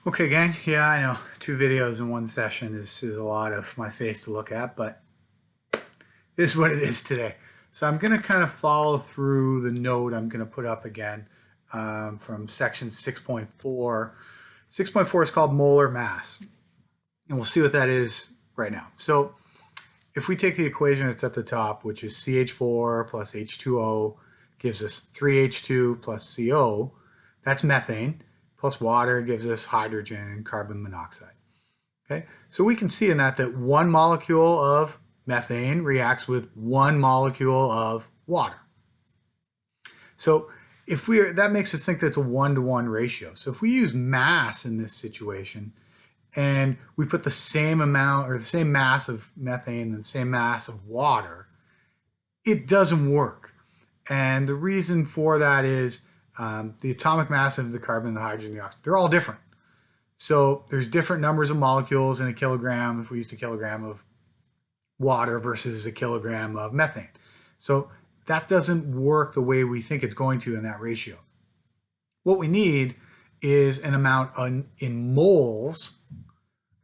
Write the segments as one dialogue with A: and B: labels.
A: Okay, gang. Yeah, I know. 2 videos in one session is a lot of my face to look at, but it is what it is today. So I'm going to kind of follow through the note I'm going to put up again from section 6.4. 6.4 is called molar mass, and we'll see what that is right now. So if we take the equation that's at the top, which is CH4 plus H2O, gives us 3H2 plus CO, that's methane, plus water gives us hydrogen and carbon monoxide. Okay, so we can see in that one molecule of methane reacts with one molecule of water. So that makes us think that it's a 1-to-1 ratio. So if we use mass in this situation, and we put the same amount or the same mass of methane and the same mass of water, it doesn't work. And the reason for that is the atomic mass of the carbon, the hydrogen, the oxygen, they're all different. So there's different numbers of molecules in a kilogram if we use a kilogram of water versus a kilogram of methane. So that doesn't work the way we think it's going to in that ratio. What we need is an amount in moles,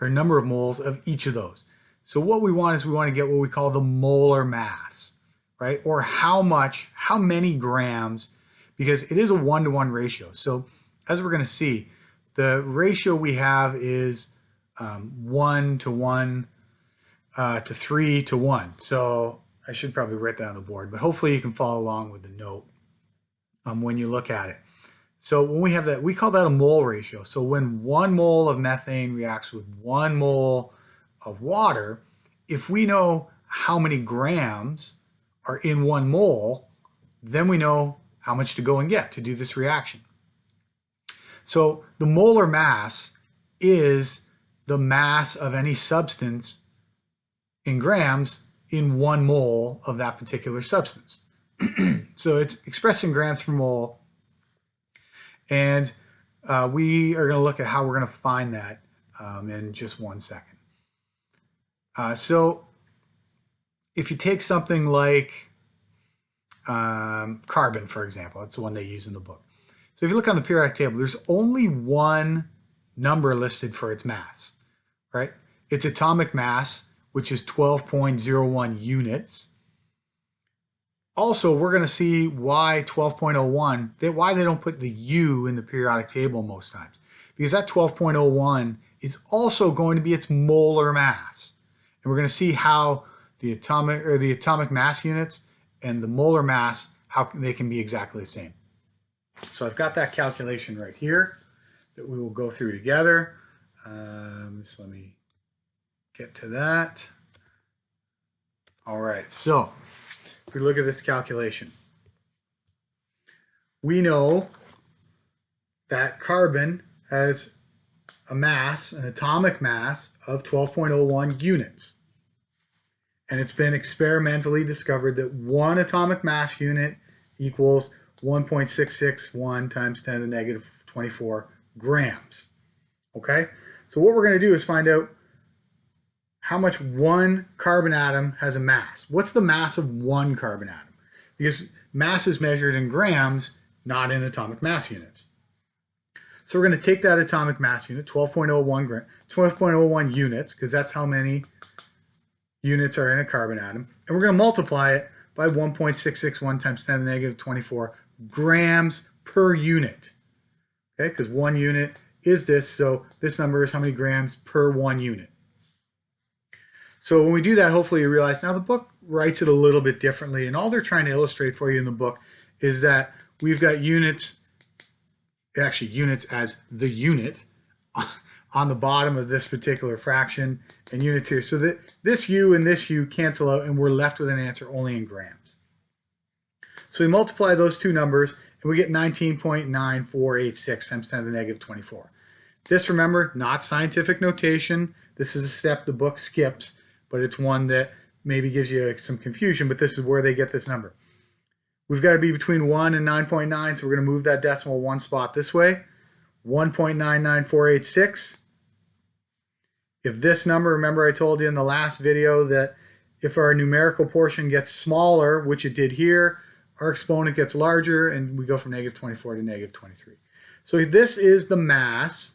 A: or number of moles of each of those. So what we want is we want to get what we call the molar mass, right? Or how many grams, because it is a 1-to-1 ratio. So as we're going to see, the ratio we have is 1 to 1 to 3 to 1. So I should probably write that on the board, but hopefully you can follow along with the note when you look at it. So when we have that, we call that a mole ratio. So when 1 mole of methane reacts with 1 mole of water, if we know how many grams are in 1 mole, then we know how much to go and get to do this reaction. So the molar mass is the mass of any substance in grams in 1 mole of that particular substance. So it's expressed in grams per mole. And we are going to look at how we're going to find that in just 1 second. So if you take something like carbon, for example, that's the one they use in the book. So if you look on the periodic table, there's only one number listed for its mass, right? Its atomic mass, which is 12.01 units. Also, we're going to see why 12.01, why they don't put the U in the periodic table most times. Because that 12.01 is also going to be its molar mass. And we're going to see how the atomic mass units and the molar mass, how they can be exactly the same. So I've got that calculation right here that we will go through together. So let me get to that. All right, so if we look at this calculation, we know that carbon has a mass, an atomic mass of 12.01 units. And it's been experimentally discovered that 1 atomic mass unit equals 1.661 times 10 to the negative 24 grams. Okay, so what we're going to do is find out how much 1 carbon atom has a mass. What's the mass of 1 carbon atom? Because mass is measured in grams, not in atomic mass units. So we're going to take that atomic mass unit, 12.01 units, because that's how many units are in a carbon atom, and we're going to multiply it by 1.661 times 10 to the negative 24 grams per unit. Okay, because 1 unit is this, so this number is how many grams per 1 unit. So when we do that, hopefully you realize, now the book writes it a little bit differently, and all they're trying to illustrate for you in the book is that we've got units, actually units as the unit, on the bottom of this particular fraction, and units here. So that this U and this U cancel out, and we're left with an answer only in grams. So we multiply those two numbers, and we get 19.9486 times 10 to the negative 24. This, remember, not scientific notation. This is a step the book skips, but it's one that maybe gives you some confusion, but this is where they get this number. We've got to be between 1 and 9.9, so we're going to move that decimal 1 spot this way. 1.99486. If this number, remember I told you in the last video that if our numerical portion gets smaller, which it did here, our exponent gets larger, and we go from negative 24 to negative 23. So this is the mass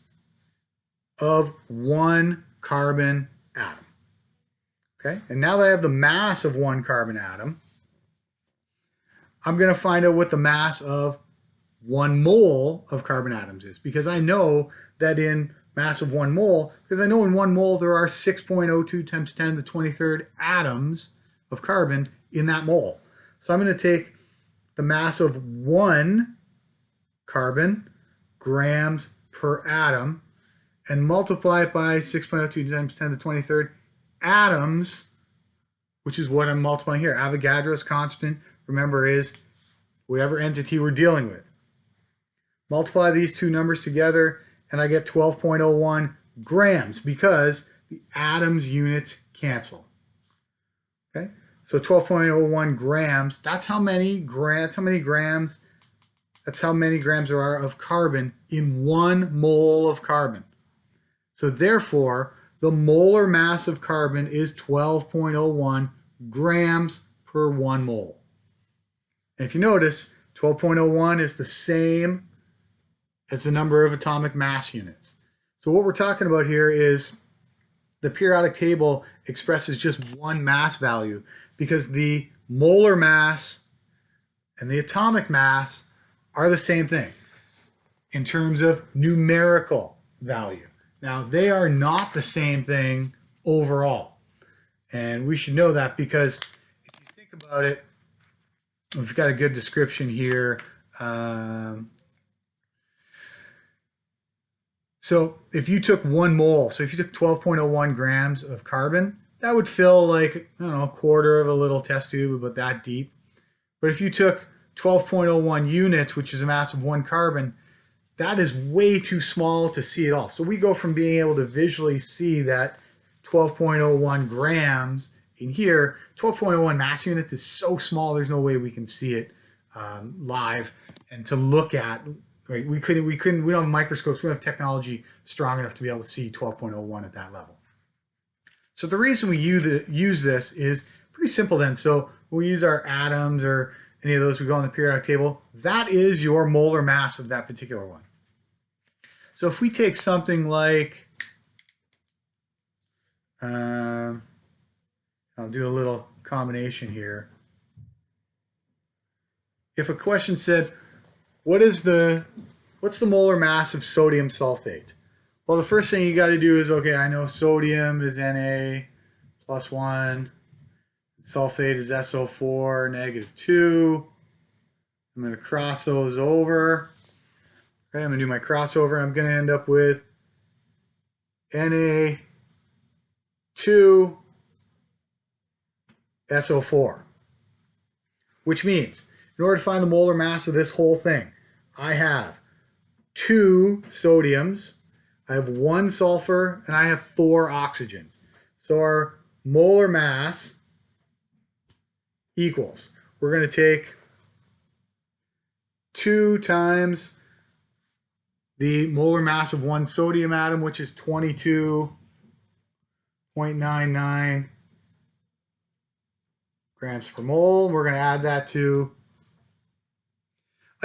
A: of one carbon atom. Okay, and now that I have the mass of one carbon atom, I'm going to find out what the mass of 1 mole of carbon atoms is, because I know that in mass of 1 mole, because I know in 1 mole there are 6.02 times 10 to the 23rd atoms of carbon in that mole. So I'm going to take the mass of 1 carbon grams per atom and multiply it by 6.02 times 10 to the 23rd atoms, which is what I'm multiplying here. Avogadro's constant, remember, is whatever entity we're dealing with. Multiply these two numbers together, and I get 12.01 grams because the atoms units cancel. Okay, so 12.01 grams. That's how many grams. That's how many grams there are of carbon in 1 mole of carbon. So therefore, the molar mass of carbon is 12.01 grams per 1 mole. And if you notice, 12.01 is the same as the number of atomic mass units. So what we're talking about here is the periodic table expresses just one mass value, because the molar mass and the atomic mass are the same thing in terms of numerical value. Now, they are not the same thing overall. And we should know that, because if you think about it, we've got a good description here. So if you took 1 mole, so if you took 12.01 grams of carbon, that would fill like, I don't know, a quarter of a little test tube about that deep. But if you took 12.01 units, which is a mass of 1 carbon, that is way too small to see at all. So we go from being able to visually see that 12.01 grams in here, 12.01 mass units is so small, there's no way we can see it live and to look at. Right? We don't have microscopes, we don't have technology strong enough to be able to see 12.01 at that level. So the reason we use this is pretty simple then. So when we use our atoms or any of those, we go on the periodic table, that is your molar mass of that particular one. So if we take something like, I'll do a little combination here. If a question said, what's the molar mass of sodium sulfate? Well, the first thing you got to do is, okay, I know sodium is Na plus 1, sulfate is SO4 negative 2. I'm going to cross those over. Okay, I'm going to do my crossover. I'm going to end up with Na2 SO4, which means in order to find the molar mass of this whole thing, I have 2 sodiums, I have 1 sulfur, and I have 4 oxygens. So our molar mass equals, we're going to take 2 times the molar mass of 1 sodium atom, which is 22.99 grams per mole. We're going to add that to,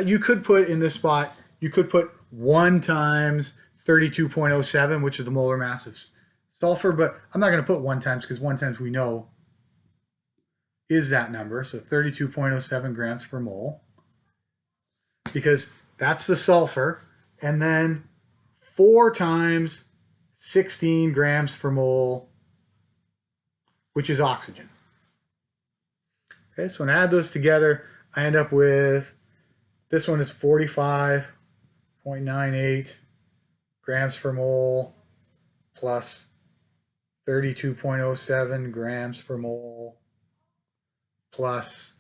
A: you could put in this spot, you could put 1 times 32.07, which is the molar mass of sulfur, but I'm not going to put 1 times, because 1 times we know is that number, so 32.07 grams per mole, because that's the sulfur, and then 4 times 16 grams per mole, which is oxygen. Okay, so when I add those together, I end up with, this one is 45.98 grams per mole plus 32.07 grams per mole plus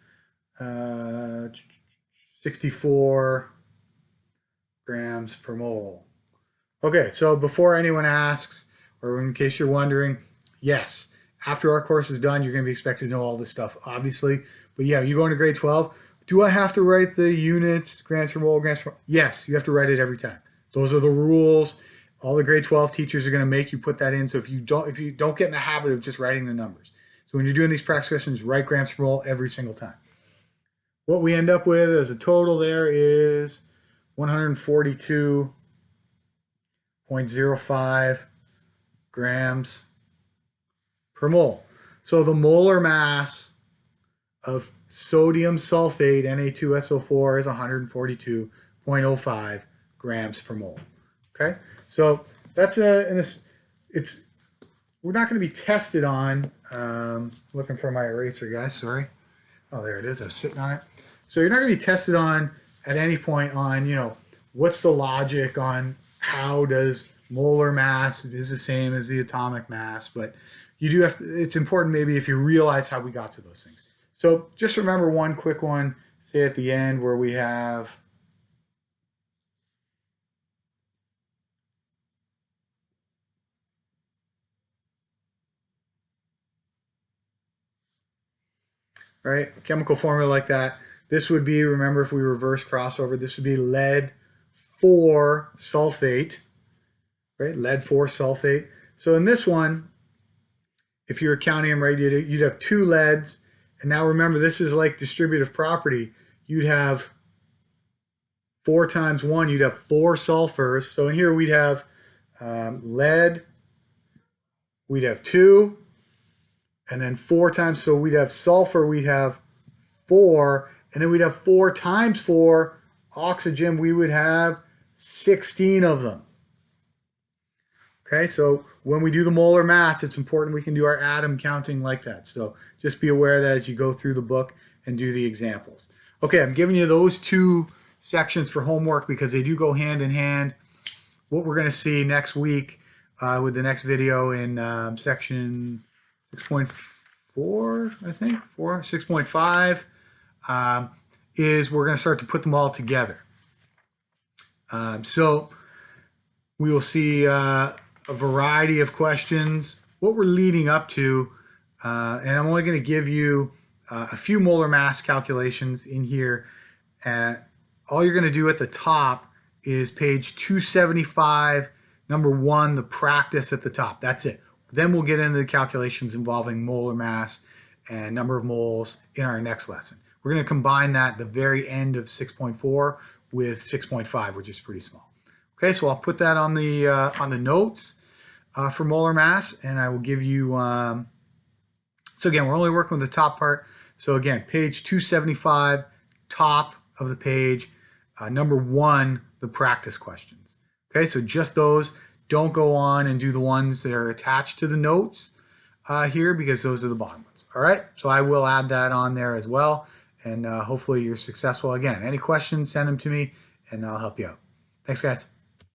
A: 64 grams per mole. Okay, so before anyone asks, or in case you're wondering, yes, after our course is done, you're going to be expected to know all this stuff, obviously. But yeah, you go into grade 12, do I have to write the units, grams per mole, grams per mole? Yes, you have to write it every time. Those are the rules. All the grade 12 teachers are going to make you put that in. So if you don't get in the habit of just writing the numbers. So when you're doing these practice questions, write grams per mole every single time. What we end up with as a total there is 142.05 grams per mole. So the molar mass of sodium sulfate, Na2SO4, is 142.05 grams per mole. Okay, so that's it's we're not going to be tested on. Looking for my eraser, guys. Sorry. Oh, there it is. I was sitting on it. So you're not going to be tested on at any point on, what's the logic on how does molar mass is the same as the atomic mass, but you do have to, it's important maybe if you realize how we got to those things. So just remember one quick one, say at the end where we have right, a chemical formula like that. This would be, remember if we reverse crossover, this would be lead 4 sulfate, right? Lead 4 sulfate. So in this one, if you were counting them right, you'd have 2 leads. And now remember, this is like distributive property. You'd have 4 times 1, you'd have 4 sulfurs. So in here we'd have lead, we'd have 2, and then 4 times, so we'd have sulfur, we'd have 4, and then we'd have 4 times 4 oxygen, we would have 16 of them. Okay, so when we do the molar mass, it's important we can do our atom counting like that. So just be aware that as you go through the book and do the examples. Okay, I'm giving you those 2 sections for homework because they do go hand in hand. What we're going to see next week with the next video in section 6.4, I think, 6.5, is we're going to start to put them all together. So we will see a variety of questions, what we're leading up to, and I'm only going to give you a few molar mass calculations in here. All you're going to do at the top is page 275, number 1, the practice at the top. That's it. Then we'll get into the calculations involving molar mass and number of moles in our next lesson. We're going to combine that at the very end of 6.4 with 6.5, which is pretty small. Okay, so I'll put that on the notes for molar mass, and I will give you. So again, we're only working with the top part. So again, page 275, top of the page, number 1, the practice questions. Okay, so just those. Don't go on and do the ones that are attached to the notes here because those are the bottom ones. All right, so I will add that on there as well, and hopefully you're successful. Again, any questions, send them to me, and I'll help you out. Thanks, guys.